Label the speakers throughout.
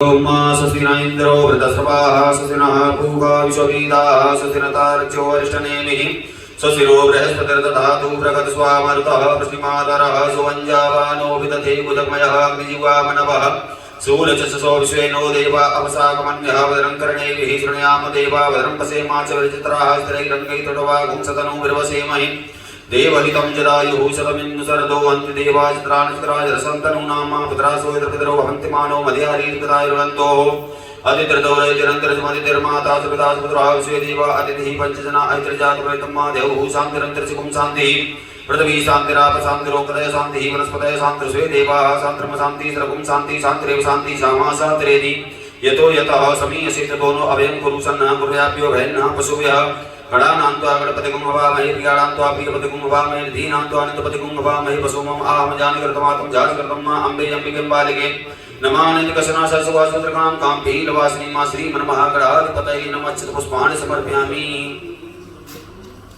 Speaker 1: ओम स्वस्ति न इंद्रो वृतस्रवाः स्वस्ति नः पूषा विश्ववेदाः स्वस्ति नतार्क्ष्यो अरिष्टनेमिः स्वस्ति नो बृहस्पतिर्दधातु बृहत्स्वामरुतः वृष्टिमातरः सुवञ्जावानो विदधे बुधमयः अग्निजीवामनवः सूर्यचक्षुषो विश्वेनो देवा अपसाकमन्यः वदनं कर्णेभिः शृणुयाम देवा वदनं पश्येमा च विचित्राः स्त्रैरङ्गैस्तटवागुं सतनुं विरवसेमहि देवहितं जदायुः शतमिन्दुसरदो हन्ति देवाचित्रानिचित्राजरसन्तनूनामा पितरासो यत्रपितरो हन्ति मानो मध्यारीर्पितायुरन्तोः अतिथिर्दौरैतिरन्तरजमतिर्माता सुपिता सुपुत्राः विश्वे देवा अतिथिः पञ्चजना ऐतिर्जातवेतं मा देवः शान्तिरन्तरिक्षुं शान्तिः पृथ्वी शान्तिराप शान्तिरोपदय शान्तिः वनस्पतय शान्तिर्स्वे देवाः शान्तिर्म शान्तिः सर्वं शान्तिः शान्तिरेव शान्तिः सामा शान्तिरेति यतो यतः समीयसे ततो नो अभयं कुरु सन्नः कुर्याभ्यो भयन्नः पशुभ्यः गणानान्त्वा गणपतिगुं हवामहे प्रियाणान्त्वा प्रियपतिगुं हवामहे दीनान्त्वा अनन्तपतिगुं हवामहे पशुमं आहम जानकर्तमातं जातकर्तं मा अम्बे अम्बिकें बालिके नमानन्दकशना सरस्वतीकां काम्भीलवासिनी मा श्रीमन्महागणाधिपतये नमः पुष्पाणि समर्पयामि।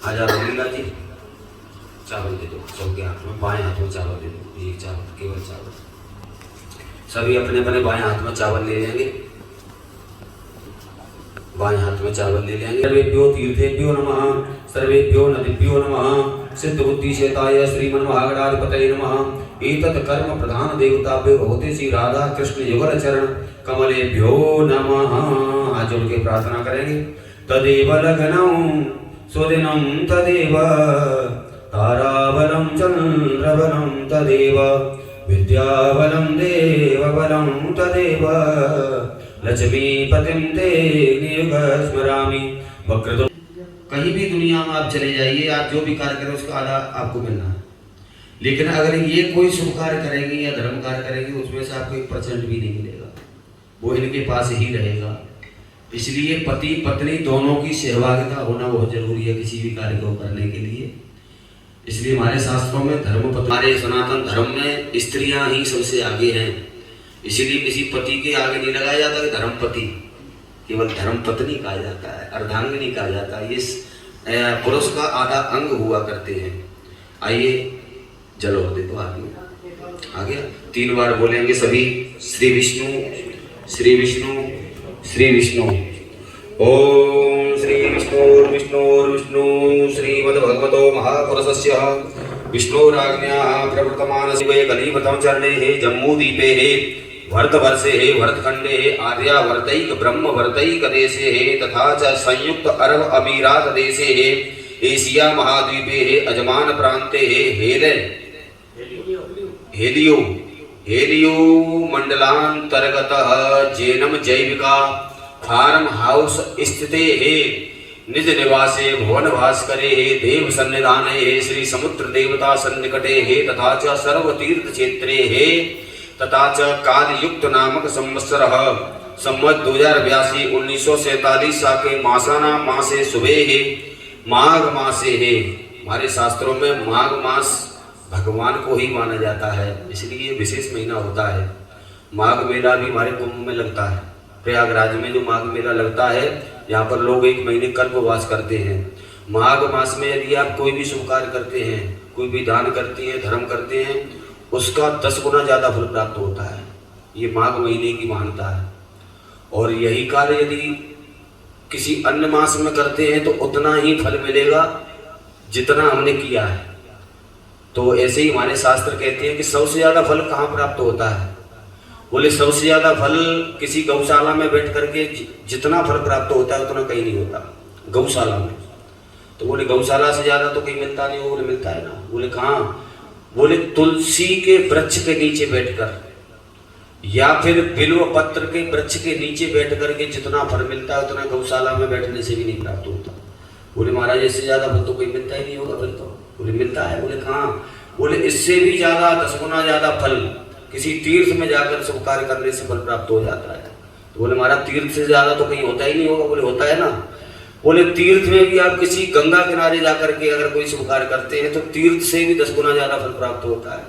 Speaker 1: आजा रंगीला जी चावल दे दो, सबके हाथ में बाएं हाथ में चावल दे दो, एक चावल केवल चावल। सभी अपने अपने बाएं हाथ में चावल ले लेंगे, बाएं हाथ में चावल ले लेंगे। सर्वेभ्यो तीर्थेभ्यो नमः, सर्वेभ्यो नदीभ्यो नमः, सिद्ध बुद्धि शेताय श्रीमन्महागणाधिपतये नमः। एतत् कर्म प्रधान देवताभ्यो भगवते श्री राधा कृष्ण युगल चरण कमलेभ्यो नमः। आज जोड़ के प्रार्थना करेंगे। तदेव लग्नं सुदिनं तदेव ताराबलं चन्द्रबलं तदेव विद्याबलं देवबलं तदेव लक्ष्मीपतिं ते नियुगं स्मरामि। वक्रतुण्ड। कहीं भी दुनिया में आप चले जाइए, आप जो भी कार्य करें उसका आधा आपको मिलना है, लेकिन अगर ये कोई शुभ कार्य करेंगे या धर्म कार्य करेंगे उसमें से आपको 1% भी नहीं मिलेगा, वो इनके पास ही रहेगा। इसलिए पति पत्नी दोनों की सहभागिता होना बहुत जरूरी है किसी भी कार्य को करने के लिए। इसलिए हमारे शास्त्रों में हमारे सनातन धर्म में स्त्रियां ही सबसे आगे हैं। इसीलिए किसी पति के आगे नहीं लगाया जाता कि धर्मपति, केवल धर्मपत्नी कहा जाता है, अर्धांगिनी कहा जाता है। ये पुरुष का आधा अंग हुआ करते हैं। आइए जलो दे दो हाथ में। आगे 3 बार बोलेंगे सभी। श्री विष्णु श्री विष्णु श्री विष्णु। ओम श्री विष्णु श्रीमद्भगवतो महापुरुषस्य विष्णुराज्ञाः प्रवर्तमानस्य कलियुगं चरणे जम्बूद्वीपे भरतवर्षे भरतखंडे आर्यावर्तैक ब्रह्मवर्तैक देशे तथा च संयुक्त अरब अमीरात देशे एशिया महाद्वीपे अजमान प्रान्ते हेलियो मंडलांतर्गतः जैनम जैविका फार्म हाउस स्थिते निज निवासे भुवन भास्करे देव सन्निधाने श्री समुद्र देवता सन्निकटे तथा च सर्वतीर्थ क्षेत्रे तथा च कालयुक्त नामक संवत्सरः संवत 2082 1947 साके मासाना मासे सुबह माघ मासे है। हमारे शास्त्रों में माघ मास भगवान को ही माना जाता है, इसलिए विशेष महीना होता है। माघ मेला भी हमारे कुंभ में लगता है। प्रयागराज में जो माघ मेला लगता है, यहाँ पर लोग 1 महीने कल्पवास करते हैं। माघ मास में यदि आप कोई भी शुभ कार्य करते हैं, कोई भी दान करते हैं, धर्म करते हैं, उसका 10 गुना ज्यादा फल प्राप्त होता है। ये माघ महीने की मान्यता है। और यही कार्य यदि किसी अन्य मास में करते हैं तो उतना ही फल मिलेगा जितना हमने किया है। तो ऐसे ही हमारे शास्त्र कहते हैं कि सबसे ज्यादा फल कहाँ प्राप्त होता है? बोले सबसे ज्यादा फल किसी गौशाला में बैठ करके जितना फल प्राप्त होता है उतना कहीं नहीं होता गौशाला में। तो बोले गौशाला से ज्यादा तो कहीं मिलता नहीं। बोले मिलता है ना। बोले कहाँ? बोले तुलसी के वृक्ष के नीचे बैठकर या फिर बिल्व पत्र के वृक्ष के नीचे बैठ करके जितना फल मिलता है उतना गौशाला में बैठने से भी नहीं प्राप्त होता। बोले महाराज इससे ज्यादा फल तो कोई मिलता ही नहीं होगा फिर तो। बोले मिलता है। बोले कहाँ? बोले इससे भी ज्यादा 10 गुना ज्यादा फल किसी तीर्थ में जाकर शुभ कार्य करने से फल प्राप्त हो जाता है। तो बोले महाराज तीर्थ से ज्यादा तो कहीं होता ही नहीं होगा। बोले होता है ना। बोले तीर्थ में भी आप किसी गंगा किनारे जाकर के अगर कोई शुभ कार्य करते हैं तो तीर्थ से भी 10 गुना ज्यादा फल प्राप्त होता है।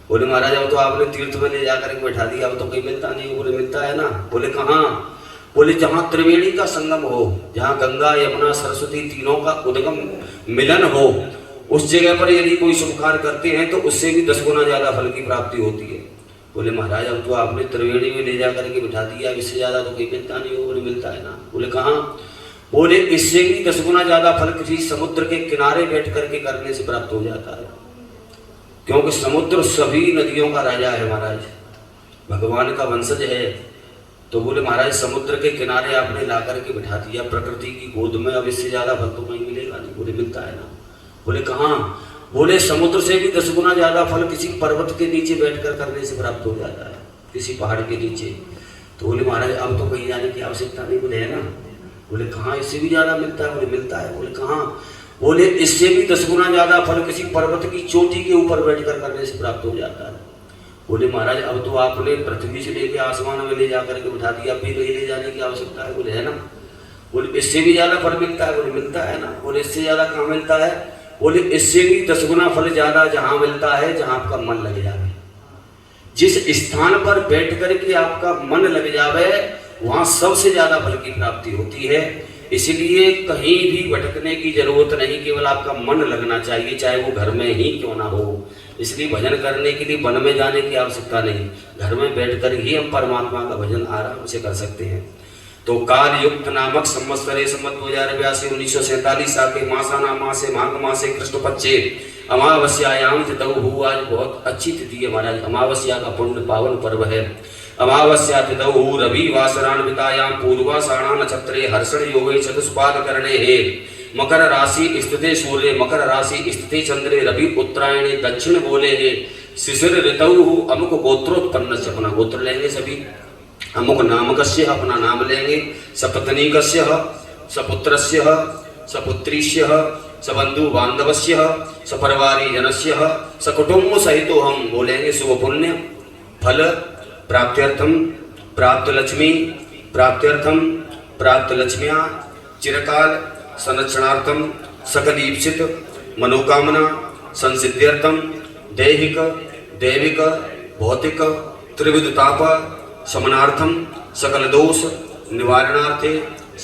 Speaker 1: बोले महाराज अब तो आपने तीर्थ में ले जाकर के बैठा दिया, अब तो कहीं मिलता नहीं। बोले मिलता है ना। बोले कहाँ? बोले जहाँ त्रिवेणी का संगम हो, जहाँ गंगा यमुना सरस्वती तीनों का उद्गम मिलन हो, उस जगह पर यदि कोई शुभ कार्य करते हैं तो उससे भी 10 गुना ज्यादा फल की प्राप्ति होती है। बोले महाराज अब तो आपने त्रिवेणी में ले जा करके बिठा दिया, इससे ज्यादा तो कहीं मिलता नहीं हो। बोले मिलता है ना। बोले कहाँ? बोले इससे भी 10 गुना ज्यादा फल किसी समुद्र के किनारे बैठ करके करने से प्राप्त हो जाता है, क्योंकि समुद्र सभी नदियों का राजा है महाराज, भगवान का वंशज है। तो बोले महाराज समुद्र के किनारे आपने ला करके बिठा दिया प्रकृति की गोद में, अब इससे ज्यादा फल तो कहीं मिलेगा नहीं। बोले मिलता है ना। बोले कहाँ? बोले समुद्र से भी 10 गुना ज्यादा फल किसी पर्वत के नीचे बैठकर करने से प्राप्त हो जाता है, किसी पहाड़ के नीचे। तो बोले महाराज अब तो कहीं जाने की आवश्यकता नहीं। बोले है ना। बोले कहाँ? इससे भी ज्यादा मिलता है। बोले मिलता है। बोले कहाँ? बोले इससे भी 10 गुना ज्यादा फल किसी पर्वत की चोटी के ऊपर बैठकर करने से प्राप्त हो जाता है। बोले महाराज अब तो आपने पृथ्वी से लेकर आसमान में ले जाकर के बिठा दिया, फिर कहीं ले जाने की आवश्यकता है। बोले है ना। बोले इससे भी ज्यादा फल मिलता है। बोले मिलता है ना। बोले इससे ज्यादा कहाँ मिलता है? बोले इससे भी 10 गुना फल ज्यादा जहां मिलता है जहां आपका मन लग जावे। जिस स्थान पर बैठ करके आपका मन लग जावे वहां सबसे ज्यादा फल की प्राप्ति होती है। इसलिए कहीं भी भटकने की जरूरत नहीं, केवल आपका मन लगना चाहिए, चाहे वो घर में ही क्यों ना हो। इसलिए भजन करने के लिए वन में जाने की आवश्यकता नहीं, घर में बैठकर ही हम परमात्मा का भजन आराम से कर सकते हैं। तो काल युक्त नामक संवत्सरे संवत 2082 1947 आके मासाना मासे माघ मासे कृष्ण पक्षे अमावस्यायाम तिथौ। आज बहुत अच्छी तिथि है महाराज, अमावस्या का पुण्य पावन पर्व है। अमावस्या तिथौ रवि वासरान्वितायां पूर्वाषाढ़ा नक्षत्रे हर्षण योगे चतुष्पाद करणे हे मकर राशि स्थिते सूर्य मकर राशि स्थिते चंद्रे रवि उत्तरायणे दक्षिण गोले हे शिशिर ऋतौ अमुक गोत्रोत्पन्न। अपना गोत्र लेंगे सभी, अमुक नामकस्य अपना नाम लेंगे, सपत्नीकस्य सपुत्रस्य सपुत्रीस्य सबंधु बांधवस्य सपरिवारी जनस्य सकुटुंब सहितो हम बोलेंगे शुभ पुण्य फल प्राप्त्यर्थम प्राप्त लक्ष्मी प्राप्त्यर्थम प्राप्त लक्ष्म्या चिरकाल संरक्षणार्थम सकल ईप्सित मनोकामना संसिद्ध्यर्थम दैहिक दैविक भौतिक त्रिविध ताप शमनार्थम सकल दोष निवारणार्थे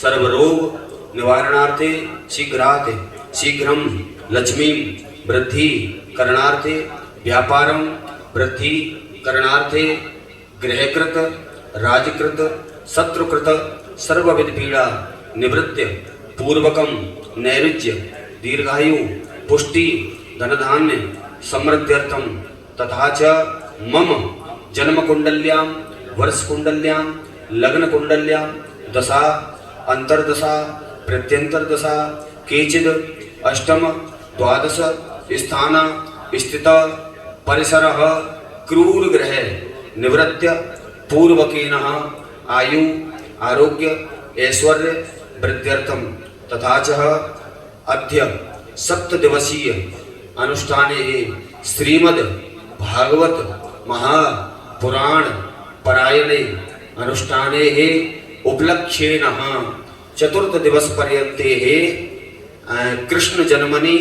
Speaker 1: सर्वरोग निवारणार्थे शीघ्रम लक्ष्मी वृद्धि करणार्थे व्यापारम वृद्धि करणार्थे गृहकृत राजकृत शत्रुकृत सर्वविध पीड़ा निवृत्य पूर्वकम नैरुज्य दीर्घायु पुष्टि धनधान्य समृद्ध्यर्थम तथा च मम जन्म कुंडल्यां वर्ष कुंडल्यां लग्न कुंडल्यां दशा अंतर्दशा प्रत्यंतर्दशा केचिद अष्टम द्वादश स्थान स्थित परिसरः क्रूर ग्रह निवृत्य पूर्वकेन आयु आरोग्य ऐश्वर्य वृद्ध्यर्थम तथा च अद्य 7 दिवसीय अनुष्ठाने श्रीमद् भागवत महापुराण परायणे अनुष्ठाने उपलक्ष्येन 4 दिवस पर्यन्ते कृष्ण जन्मनि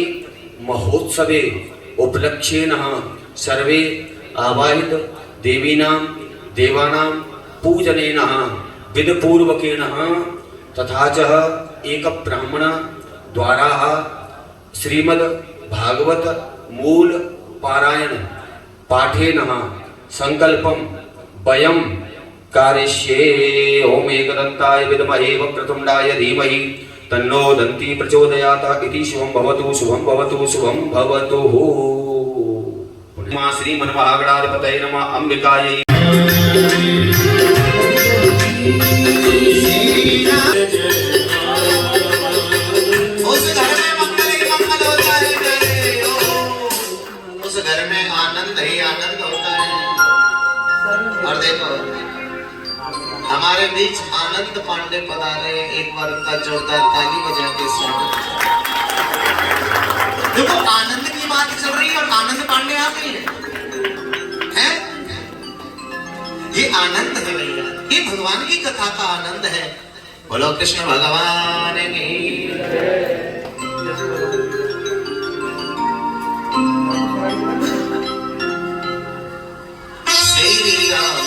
Speaker 1: महोत्सवे उपलक्ष्येन सर्वे आवाहित देवीनां देवानां पूजनेन विधिपूर्वकेन तथा च एक ब्राह्मण द्वारा श्रीमद् भागवत मूल पारायण पाठेन संकल्पम वयं कारयिष्ये। ओम एकदन्ताय विद्महे वक्रतुण्डाय धीमहि तन्नो दन्ती प्रचोदयात् इति शुभं भवतु शुभं भवतु शुभं भवतु। मां श्रीमन्महागणाधिपतये नमः अंबिकायै।
Speaker 2: उस घर में मंगल ही मंगल होता है प्यारे, उस घर में आनंद ही आनंद होता है। और देखो हमारे बीच आनंद पांडे पधारे, एक बार उनका जोरदार ताली बजा के स्वागत। देखो आनंद की बात चल रही है और आनंद पांडे आ गए हैं। ये आनंद है भैया, ये भगवान की कथा का आनंद है। बोलो कृष्ण भगवान की। श्री राम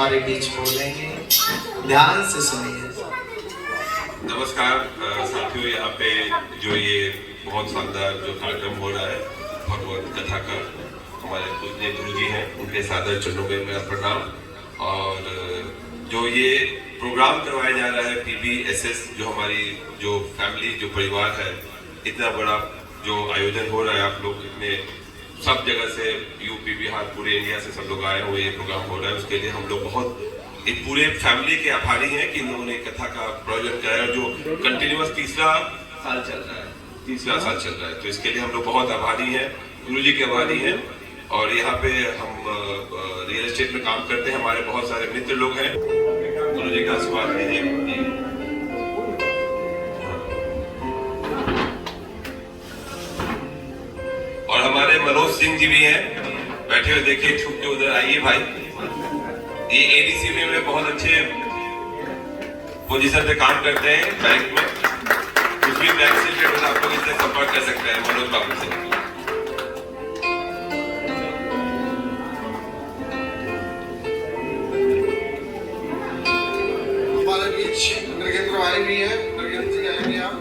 Speaker 2: हमारे बीच बोलेंगे, ध्यान से सुनिए।
Speaker 3: नमस्कार साथियों, यहाँ पे जो ये बहुत शानदार जो कार्यक्रम हो रहा है भगवत कथा का, हमारे पूज्य गुरु जी हैं, उनके सादर चरणों में मेरा प्रणाम। और जो ये प्रोग्राम करवाया जा रहा है PBSS, जो हमारी जो फैमिली जो परिवार है, इतना बड़ा जो आयोजन हो रहा है, आप लोग इतने सब जगह से यूपी बिहार पूरे इंडिया से सब लोग आए हुए ये प्रोग्राम हो रहा है, उसके लिए हम लोग बहुत एक पूरे फैमिली के आभारी हैं कि इन्होंने कथा का प्रयोजन कराया, जो कंटिन्यूअस तीसरा साल चल रहा है। तो इसके लिए हम लोग बहुत आभारी हैं, गुरु जी के आभारी हैं। और यहाँ पे हम रियल एस्टेट में काम करते हैं, हमारे बहुत सारे मित्र लोग हैं। गुरु जी का आशीर्वाद लीजिए। और हमारे मनोज सिंह जी भी हैं, बैठे हुए, देखिए छुप के उधर आइए भाई। ये ADC में बहुत अच्छे पोजीशन पे काम करते हैं बैंक में, कुछ भी बैंक से रिलेटेड आप लोग इससे संपर्क कर सकते हैं मनोज बाबू से।
Speaker 4: हमारे बीच नरेंद्र भाई भी है, नरेंद्र जी आएंगे आप।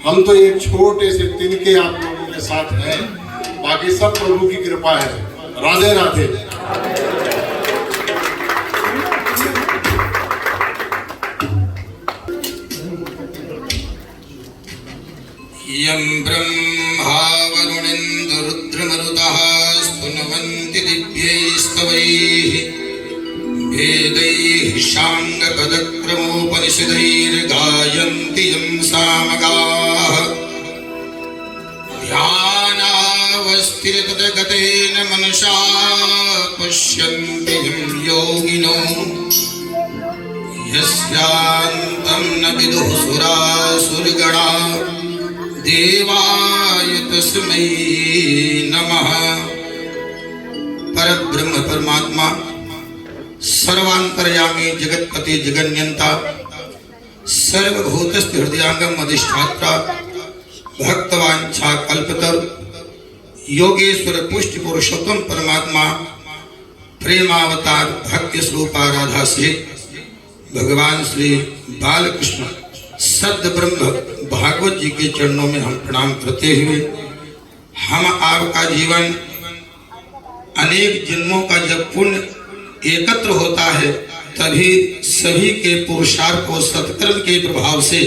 Speaker 4: हम तो एक छोटे से तिनके आप लोगों के साथ हैं, बाकी सब प्रभु की कृपा है। राधे राधे।
Speaker 5: यं ब्रह्मा वरुणेन्द्ररुद्रमरुतः स्तुवन्ति दिव्यैस्तवैः वेदैः शाङ्गपदक्रमोपनिषदैर्गायन्ति यं सामगाः ध्यानावस्थितगतेन मनसा पश्यन्ति यं योगिनो यस्यान्तं न विदुः सुरासुरगणा देवाय तस्मै नमः। परब्रह्म परमात्मा सर्वांतर्यामी जगत्पति जगन्यंता सर्वभूतस्थ हृदयांगम अधिष्ठाता भक्तवांछा कल्पतर योगेश्वर पुष्टि पुरुषोत्तम परमात्मा प्रेमावतार भक्ति स्वरूपा राधा से भगवान श्री बालकृष्ण सद्य ब्रह्म भागवत जी के चरणों में हम प्रणाम करते हुए, हम आपका जीवन अनेक जन्मों का जब पुण्य एकत्र होता है तभी सभी के पुरुषार्थ और सत्कर्म के प्रभाव से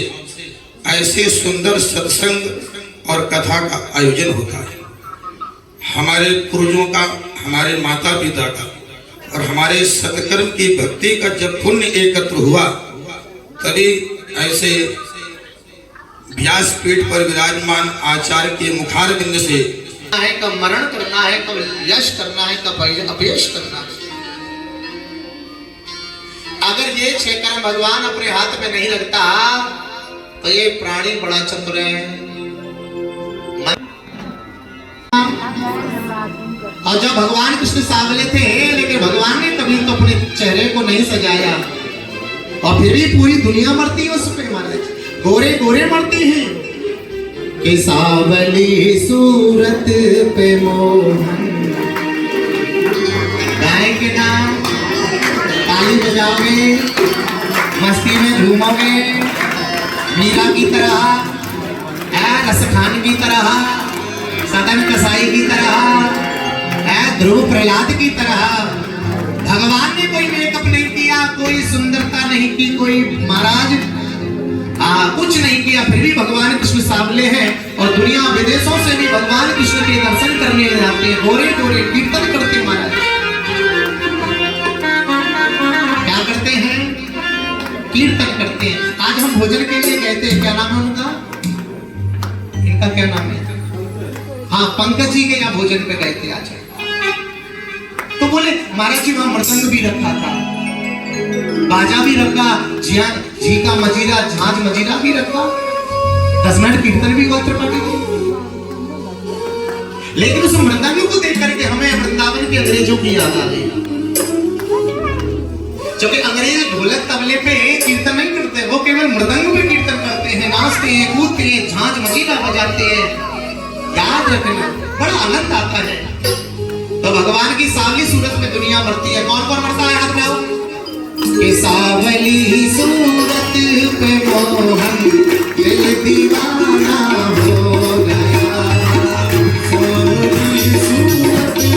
Speaker 5: ऐसे सुंदर सत्संग और कथा का आयोजन होता है। हमारे पूर्वजों का, हमारे माता पिता का और हमारे सत्कर्म की भक्ति का जब पुण्य एकत्र हुआ तभी ऐसे व्यासपीठ पर विराजमान आचार्य के मुखार बिंद से
Speaker 2: है कब मरण करना है, कब यश करना है, कब अपयश करना है। अगर ये 6 कर्म भगवान अपने हाथ में नहीं रखता तो ये प्राणी बड़ा चतुर है। और जब भगवान कृष्ण सांवले थे, लेकिन भगवान ने कभी तो अपने चेहरे को नहीं सजाया और फिर भी पूरी दुनिया मरती है उस पे। महाराज गोरे गोरे मरते हैं कि सांवली सूरत पे मोहन। गाय के नाम ताली बजाओगे, मस्ती में झूमोगे, मीरा की तरह, रसखान की तरह, सदन कसाई की तरह, ध्रुव प्रहलाद की तरह। भगवान ने कोई मेकअप नहीं किया, कोई सुंदरता नहीं की, कोई महाराज कुछ नहीं किया, फिर भी भगवान कृष्ण सांवले हैं और दुनिया विदेशों से भी भगवान कृष्ण के दर्शन करने जाते हैं। गोरे गोरे कीर्तन करते महाराज। क्या करते हैं? कीर्तन करते हैं। आज हम भोजन के लिए कहते हैं, क्या नाम है उनका? इनका क्या नाम है? हाँ, पंकज जी के यहाँ भोजन पे गए थे आज। तो बोले महाराज जी वहां मृदंग भी रखा था, बाजा भी रखा, जी का मजीरा, झांझ मजीरा भी रखा, 10 मिनट कीर्तन भी हुआ त्रिपाठी जी। लेकिन उस मृदंग को देख करके हमें वृंदावन के अंग्रेजों की याद आ गई। क्योंकि अंग्रेज ढोलक तबले पे कीर्तन नहीं करते, वो केवल मृदंग पे कीर्तन करते हैं, नाचते हैं, कूदते हैं, झांझ मजीरा बजाते हैं। याद रखना, बड़ा आनंद आता है। तो भगवान की सांवली सूरत में दुनिया मरती है। कौन कौन मरता है? हाथ मिलाओ। कि सांवली सूरत पे मोहन दिल दीवाना हो गया। सांवली सूरत पे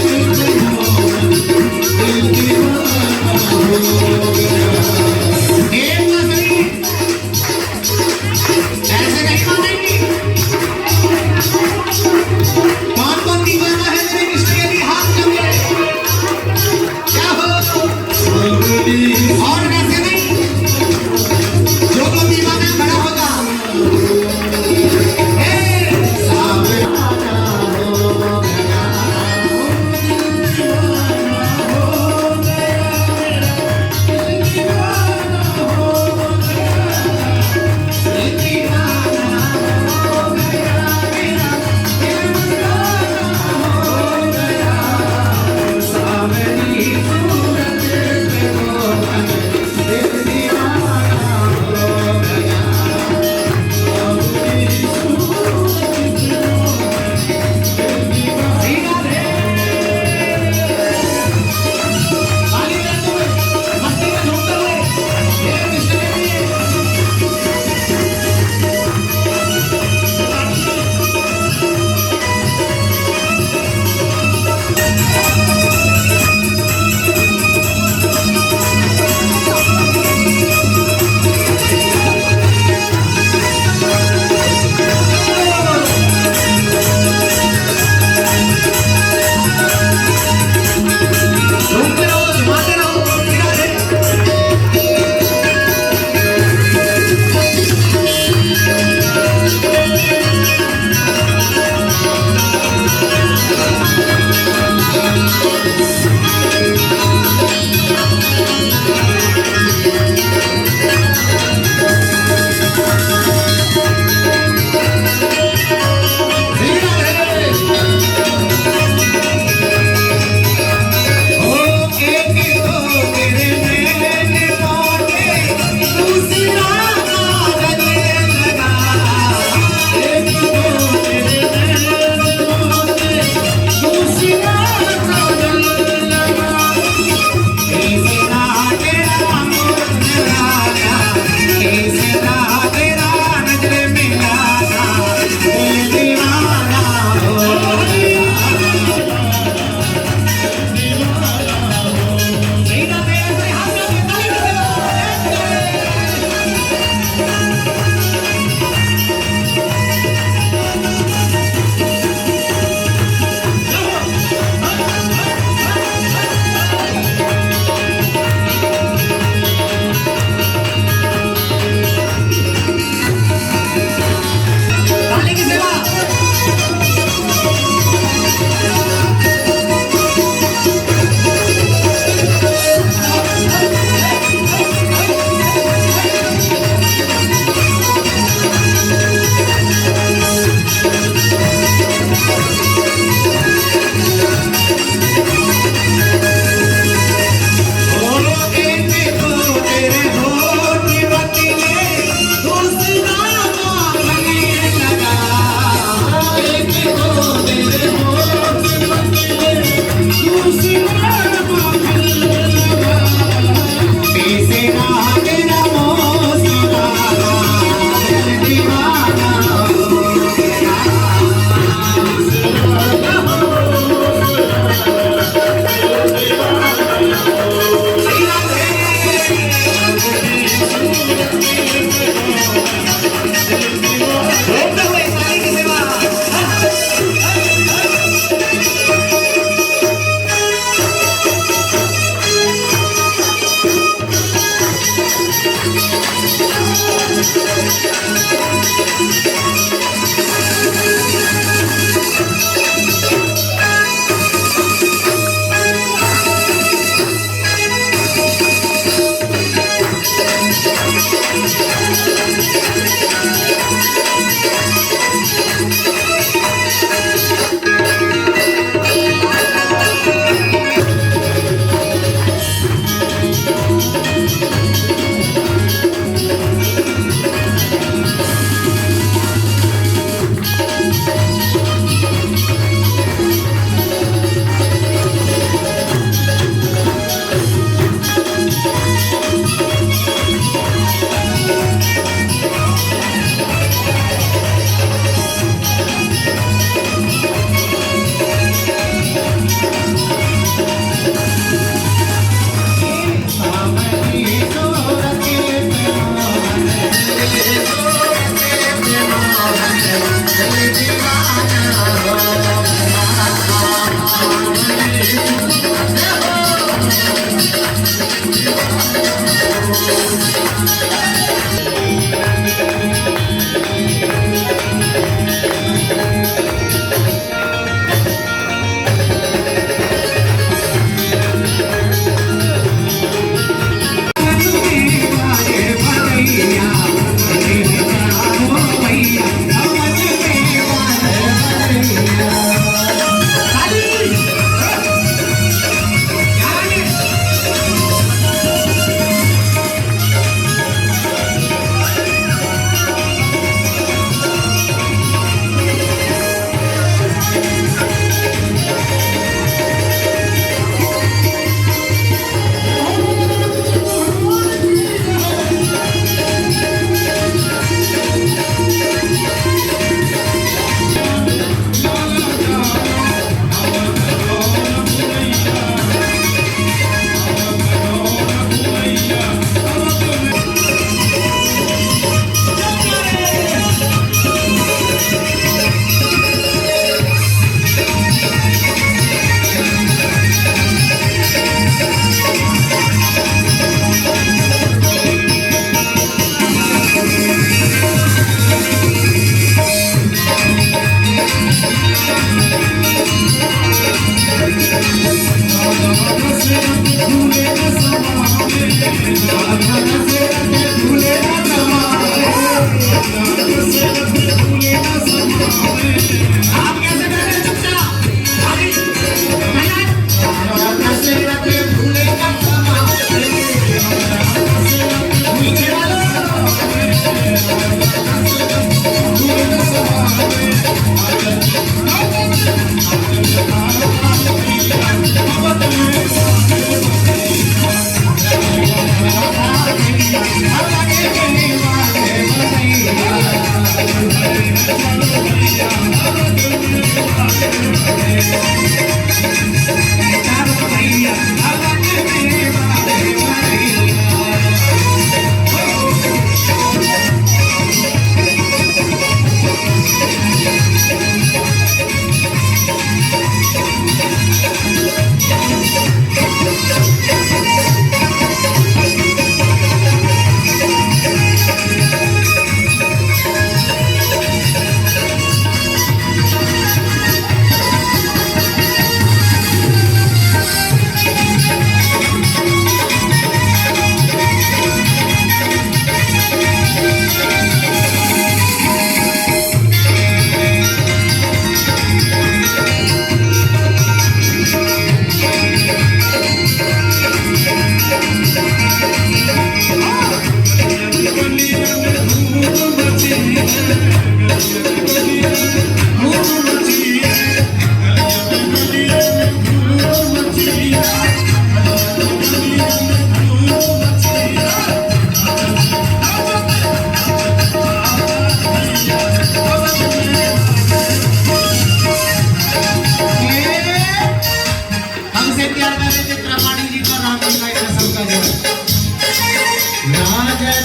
Speaker 2: मोहन दिल दीवाना हो गया। ऐसे नहीं मानेंगे। कौन कौन दीवाना है मेरे कृष्ण के लिए? हाथ जोड़े। क्या हो? और कैसे नहीं? जो दीवाना खड़ा होगा,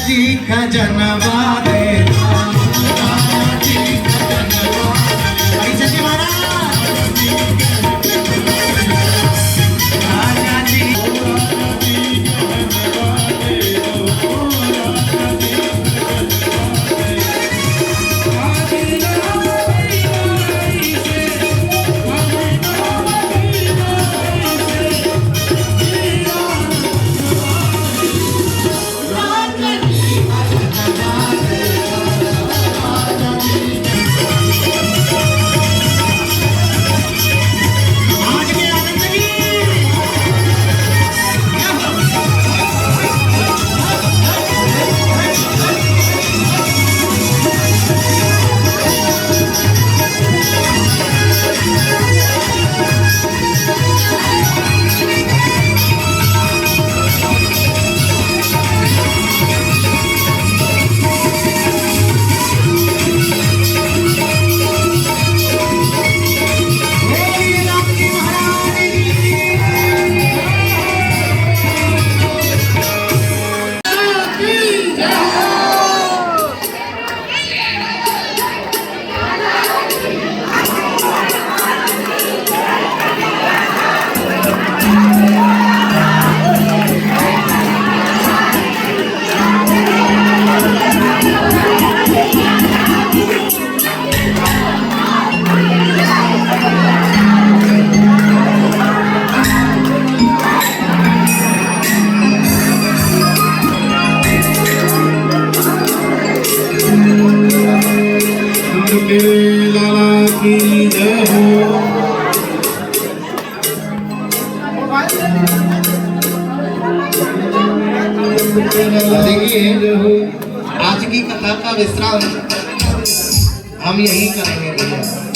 Speaker 2: जी खजनवा दे राजा जी खजनवा भाई सच्चे महाराज राजा जी
Speaker 4: लाला की जय हो।
Speaker 2: देखिए आज की कथा का विश्राम हम यही करेंगे भैया।